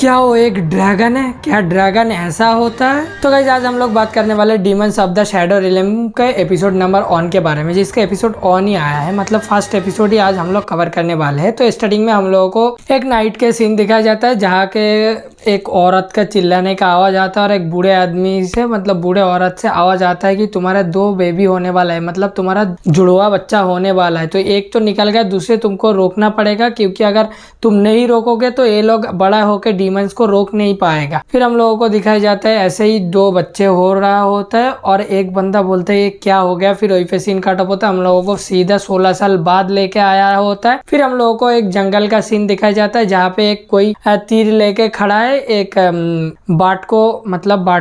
क्या वो एक ड्रैगन है? क्या ड्रैगन ऐसा होता है? तो गाइस आज हम लोग बात करने वाले demons of the shadow realm के एपिसोड नंबर 1 के बारे में, जिसका एपिसोड 1 ही आया है, मतलब फर्स्ट एपिसोड ही आज हम लोग कवर करने वाले हैं। तो स्टार्टिंग में हम लोगों को एक नाइट के सीन दिखाया जाता है जहाँ के एक औरत का चिल्लाने का आवाज आता है और एक बूढ़े आदमी से मतलब बूढ़े औरत से आवाज आता है कि तुम्हारा 2 बेबी होने वाला है, मतलब तुम्हारा जुड़वा बच्चा होने वाला है। तो एक तो निकल गया, दूसरे तुमको रोकना पड़ेगा, क्योंकि अगर तुम नहीं रोकोगे तो ये लोग बड़ा होकर डीमंस को रोक नहीं पाएगा। फिर हम लोगों को दिखाया जाता है ऐसे ही 2 बच्चे हो रहा होता है और एक बंदा बोलता है ये क्या हो गया। फिर वही पे सीन काटअप होता है, हम लोगों को सीधा 16 साल बाद लेके आया होता है। फिर हम लोगों को एक जंगल का सीन दिखाया जाता है जहाँ पे एक कोई तीर लेके खड़ा है, एक बाट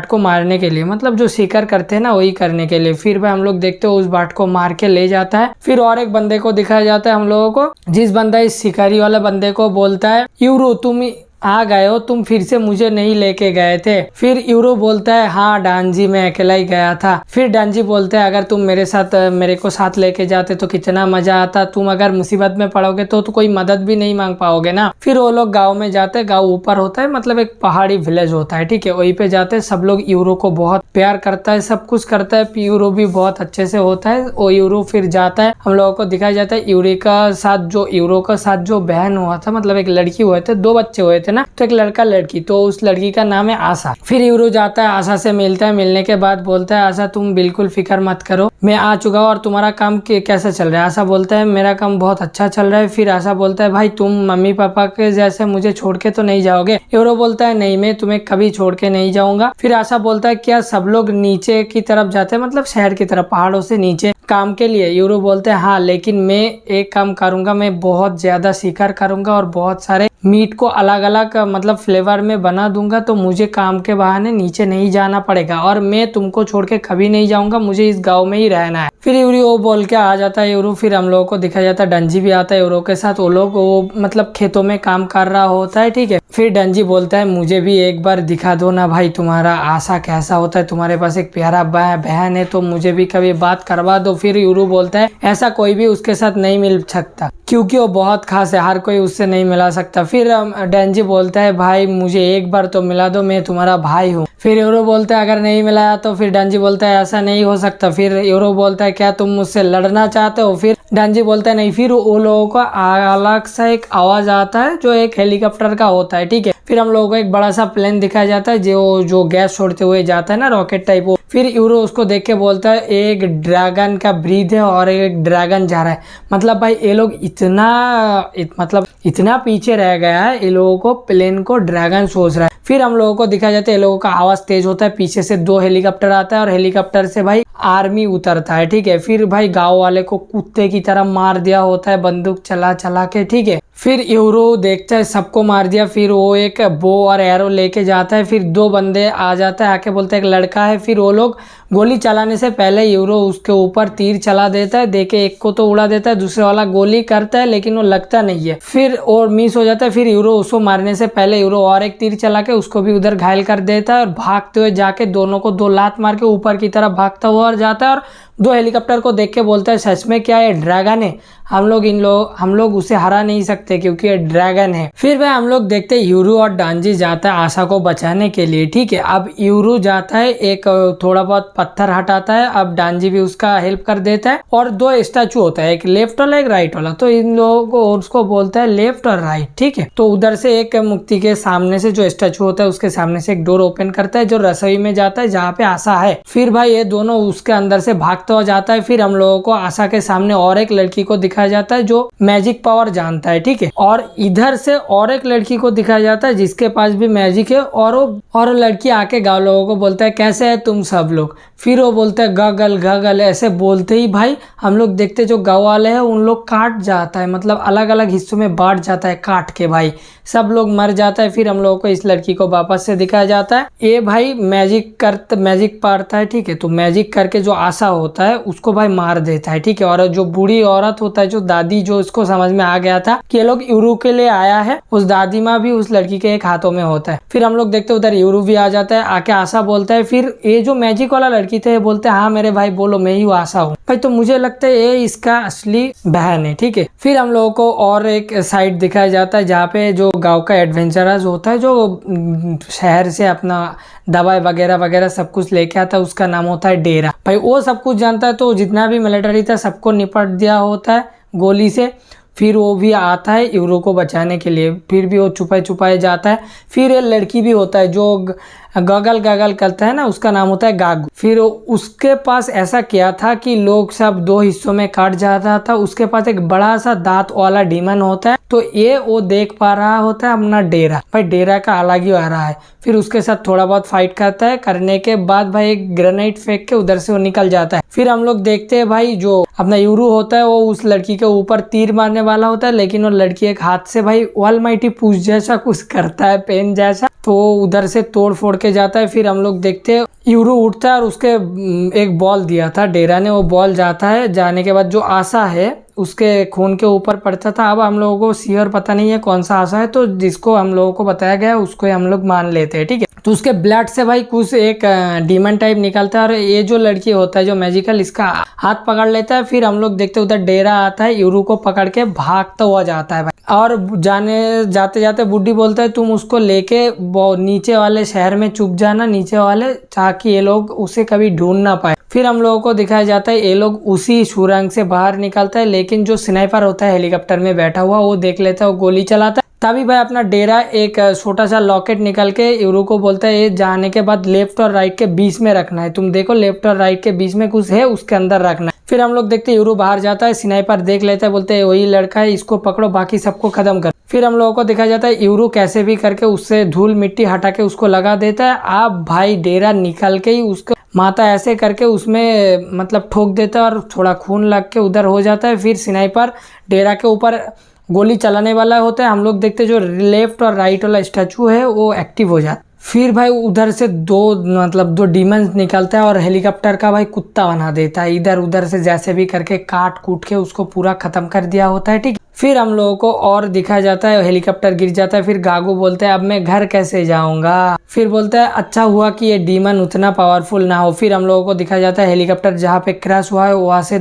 को मारने के लिए, मतलब जो शिकार करते हैं ना वही करने के लिए। फिर भाई हम लोग देखते हो उस बाट को मार के ले जाता है। फिर और एक बंदे को दिखाया जाता है हम लोगों को, जिस बंदा इस शिकारी वाले बंदे को बोलता है यूरो तुम आ गए हो, तुम फिर से मुझे नहीं लेके गए थे। फिर यूरो बोलता है हाँ डांजी मैं अकेला ही गया था। फिर डांजी बोलते हैं अगर तुम मेरे को साथ लेके जाते तो कितना मजा आता, तुम अगर मुसीबत में पड़ोगे तो कोई मदद भी नहीं मांग पाओगे ना। फिर वो लोग गाँव में जाते हैं, गाँव ऊपर होता है, मतलब एक पहाड़ी विलेज होता है, ठीक है, वहीं पे जाते हैं। सब लोग यूरो को बहुत प्यार करता है, सब कुछ करता है, यूरो भी बहुत अच्छे से होता है। वो यूरो फिर जाता है, हम लोगों को दिखाया जाता है यूरो का साथ जो बहन हुआ था, मतलब एक लड़की हुए थे, 2 बच्चे हुए थे ना, तो एक लड़का लड़की, तो उस लड़की का नाम है आशा। फिर यूरो जाता है आशा से मिलता है, मिलने के बाद बोलता है आशा तुम बिल्कुल फिक्र मत करो, मैं आ चुका हूँ और तुम्हारा काम कैसा चल रहा है। आशा बोलता है मेरा काम बहुत अच्छा चल रहा है। फिर आशा बोलता है भाई तुम मम्मी पापा के जैसे मुझे छोड़ के तो नहीं जाओगे। यूरो बोलता है नहीं मैं तुम्हें कभी छोड़ के नहीं जाऊंगा। फिर आशा बोलता है क्या सब लोग नीचे की तरफ जाते हैं, मतलब शहर की तरफ, पहाड़ों से नीचे काम के लिए। यूरो बोलते हैं हाँ लेकिन मैं एक काम करूंगा, मैं बहुत ज्यादा शिकार करूंगा और बहुत सारे मीट को अलग अलग मतलब फ्लेवर में बना दूंगा, तो मुझे काम के बहाने नीचे नहीं जाना पड़ेगा और मैं तुमको छोड़ के कभी नहीं जाऊंगा, मुझे इस गांव में ही रहना है। फिर यूरो वो बोल के आ जाता है यूरो। फिर हम लोगों को दिखाया जाता है डंजी भी आता है यूरो के साथ, वो लोग वो मतलब खेतों में काम कर रहा होता है, ठीक है। फिर डंजी बोलता है मुझे भी एक बार दिखा दो ना भाई तुम्हारा आशा कैसा होता है, तुम्हारे पास एक प्यारा बहन है तो मुझे भी कभी बात करवा दो। फिर यूरो बोलता है ऐसा कोई भी उसके साथ नहीं मिल सकता क्योंकि वो बहुत खास है, हर कोई उससे नहीं मिला सकता। फिर डंजी बोलता है भाई मुझे एक बार तो मिला दो, मैं तुम्हारा भाई हूँ। फिर यूरो बोलता है अगर नहीं मिलाया तो फिर डंजी बोलता है ऐसा नहीं हो सकता। फिर यूरो बोलता है क्या तुम मुझसे लड़ना चाहते हो। फिर डंजी बोलता है नहीं। फिर वो लोगों को अलग सा एक आवाज आता है जो एक हेलीकॉप्टर का होता है, ठीक है। फिर हम लोगों को एक बड़ा सा प्लेन दिखाया जाता है जो गैस छोड़ते हुए जाता है ना, रॉकेट टाइप वो। फिर यूरो उसको देख के बोलता है एक ड्रैगन का ब्रीथ है और एक ड्रैगन जा रहा है, मतलब भाई ये लोग इतना पीछे रह गया है, ये लोगों को प्लेन को ड्रैगन सोच रहा है। फिर हम लोगों को दिखाया जाता है ये लोगों का आवाज तेज होता है, पीछे से 2 हेलीकॉप्टर आता है और हेलीकॉप्टर से भाई आर्मी उतरता है, ठीक है। फिर भाई गांव वाले को कुत्ते की तरह मार दिया होता है बंदूक चला चला के, ठीक है। फिर यूरो देखता है सबको मार दिया, फिर वो एक बो और एरो लेके जाता है। फिर 2 बंदे आ जाता है, आके बोलता है एक लड़का है। फिर वो लोग गोली चलाने से पहले यूरो उसके ऊपर तीर चला देता है, देके एक को तो उड़ा देता है, दूसरे वाला गोली करता है लेकिन वो लगता नहीं है, फिर और मिस हो जाता है। फिर यूरो उसको मारने से पहले यूरो और एक तीर चला के उसको भी उधर घायल कर देता है और भागते हुए जाके दोनों को 2 लात मार के ऊपर की तरफ भागता हुआ और जाता है और 2 हेलीकॉप्टर को देख के बोलता है सच में क्या ये ड्रैगन है, हम लोग उसे हरा नहीं सकते क्योंकि ये ड्रैगन है। फिर भाई हम लोग देखते हैं यूरो और डांजी जाता है आशा को बचाने के लिए, ठीक है। अब यूरो जाता है, एक थोड़ा बहुत पत्थर हटाता है, अब डांजी भी उसका हेल्प कर देता है और 2 स्टैचू होता है, एक लेफ्ट वाला एक राइट वाला, तो इन लोगों को उसको बोलता है लेफ्ट और राइट, ठीक है। तो उधर से एक मुक्ति के सामने से जो स्टैचू होता है उसके सामने से एक डोर ओपन करता है जो रसोई में जाता है जहाँ पे आशा है। फिर भाई ये दोनों उसके अंदर से भागता हुआ जाता है। फिर हम लोगों को आशा के सामने और एक लड़की को दिखाया जाता है जो मैजिक पावर जानता है, ठीक है। और इधर से और एक लड़की को दिखाया जाता है जिसके पास भी मैजिक है और वो लड़की आके गाँव लोगों को बोलता है कैसे है तुम सब लोग। फिर वो बोलता है गगल गगल, ऐसे बोलते ही भाई हम लोग देखते जो गाँव वाले हैं उन लोग काट जाता है, मतलब अलग अलग हिस्सों में बांट जाता है काट के, भाई सब लोग मर जाता है। फिर हम लोगों को इस लड़की को वापस से दिखाया जाता है, ये भाई मैजिक पढ़ता है, ठीक है। तो मैजिक करके जो आशा होता है उसको भाई मार देता है, ठीक है। और जो बूढ़ी औरत होता है, जो दादी, जो इसको समझ में आ गया था कि ये लोग यूरू के लिए आया है, उस दादी माँ भी उस लड़की के एक हाथों में होता है। फिर हम लोग देखते उधर यूरू भी आ जाता है, आके आशा बोलता है। फिर ये जो मैजिक वाला लड़की थे बोलते हैं हाँ मेरे भाई बोलो, मैं ही आशा हूँ भाई। तो मुझे लगता है ये इसका असली बहन है, ठीक है। फिर हम लोगों को और एक साइड दिखाया जाता है जहाँ पे जो गाँव का एडवेंचरर्स होता है, जो शहर से अपना दवाई वगैरह वगैरह सब कुछ लेके आता है, उसका नाम होता है डेरा। भाई वो सब कुछ जानता है, तो जितना भी मिलिट्री था सबको निपट दिया होता है गोली से। फिर वो भी आता है यूरो को बचाने के लिए, फिर भी वो छुपाए छुपाए जाता है। फिर ये लड़की भी होता है जो गगल गगल करता है ना, उसका नाम होता है गागू। फिर उसके पास ऐसा किया था कि लोग सब 2 हिस्सों में काट जाता था। उसके पास एक बड़ा सा दांत वाला डीमन होता है, तो ये वो देख पा रहा होता है अपना डेरा। भाई डेरा का अलग ही आ रहा है। फिर उसके साथ थोड़ा बहुत फाइट करता है, करने के बाद भाई एक ग्रेनेड फेंक के उधर से वो निकल जाता है। फिर हम लोग देखते हैं भाई जो अपना यूरू होता है वो उस लड़की के ऊपर तीर मारने वाला होता है, लेकिन वो लड़की एक हाथ से भाई ऑलमाइटी पुश जैसा कुछ करता है, पेन जैसा, तो उधर से तोड़ फोड़ के जाता है। फिर हम लोग देखते हैं यूरू उठता है और उसके एक बॉल दिया था डेरा ने, वो बॉल जाता है। जाने के बाद जो आशा है उसके खून के ऊपर पड़ता था। अब हम लोगों को श्योर पता नहीं है कौन सा आशा है, तो जिसको हम लोगों को बताया गया उसको हम लोग मान लेते हैं, ठीक है। तो उसके ब्लड से भाई कुछ एक डीमन टाइप निकलता है, और ये जो लड़की होता है जो मैजिकल, इसका हाथ पकड़ लेता है। फिर हम लोग देखते हैं उधर डेरा आता है, यूरू को पकड़ के भागता हुआ जाता है भाई। और जाते जाते बुड्ढी बोलता है तुम उसको लेके नीचे वाले शहर में छुप जाना, नीचे वाले, ताकि ये लोग उसे कभी ढूंढ ना पाए। फिर हम लोगों को दिखाया जाता है ये लोग उसी सुरंग से बाहर निकलता है, लेकिन जो स्नाइपर होता है हेलीकॉप्टर में बैठा हुआ वो देख लेता है, वो गोली चलाता है। तभी भाई अपना डेरा एक छोटा सा लॉकेट निकल के यूरो को बोलता है ये जाने के बाद लेफ्ट और राइट के बीच में रखना है, तुम देखो लेफ्ट और राइट के बीच में कुछ है, उसके अंदर रखना है। फिर हम लोग देखते हैं यूरो बाहर जाता है, स्नाइपर देख लेता है, बोलते हैं वही लड़का है, इसको पकड़ो, बाकी सबको खत्म कर। फिर हम लोगों को दिखाया जाता है यूरो कैसे भी करके उससे धूल मिट्टी हटा के उसको लगा देता है। आप भाई डेरा निकल के ही उसको माता ऐसे करके उसमें मतलब ठोक देता है, और थोड़ा खून लग के उधर हो जाता है। फिर स्नाइपर डेरा के ऊपर गोली चलाने वाला होता है। हम लोग देखते हैं जो लेफ्ट और राइट वाला स्टैचू है वो एक्टिव हो जाता है। फिर भाई उधर से दो डीमंस निकलता है और हेलीकॉप्टर का भाई कुत्ता बना देता है, इधर उधर से जैसे भी करके काट कूट के उसको पूरा खत्म कर दिया होता है, ठीक है। फिर हम लोगों को और दिखाया जाता है हेलीकॉप्टर गिर जाता है। फिर गागू बोलता है अब मैं घर कैसे जाऊंगा। फिर बोलता है अच्छा हुआ कि ये डीमन उतना पावरफुल ना हो। फिर हम लोगों को दिखाया जाता है हेलीकॉप्टर जहाँ पे क्रैश हुआ है वहां से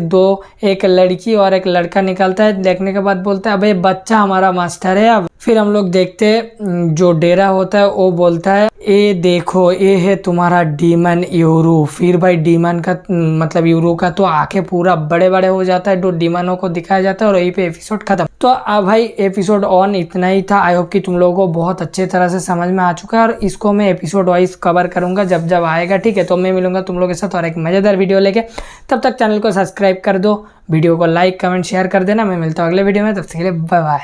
एक लड़की और एक लड़का निकलता है। देखने के बाद बोलता है अब ये बच्चा हमारा मास्टर है अब। फिर हम लोग देखते जो डेरा होता है वो बोलता है ये देखो ये है तुम्हारा डीमन यूरू। फिर भाई डीमन का मतलब यूरू का तो आंखें पूरा बड़े बड़े हो जाता है, दो डीमनों को दिखाया जाता है और यहीं पे एपिसोड खत्म। तो अब भाई एपिसोड ऑन इतना ही था। आई होप कि तुम लोगों को बहुत अच्छे तरह से समझ में आ चुका है, और इसको मैं एपिसोड वाइज कवर करूंगा जब जब आएगा, ठीक है। तो मैं मिलूंगा तुम लोगों के साथ और एक मजेदार वीडियो लेके। तब तक चैनल को सब्सक्राइब कर दो, वीडियो को लाइक कमेंट शेयर कर देना। मैं मिलता हूँ अगले वीडियो में, तब तक के लिए बाय बाय।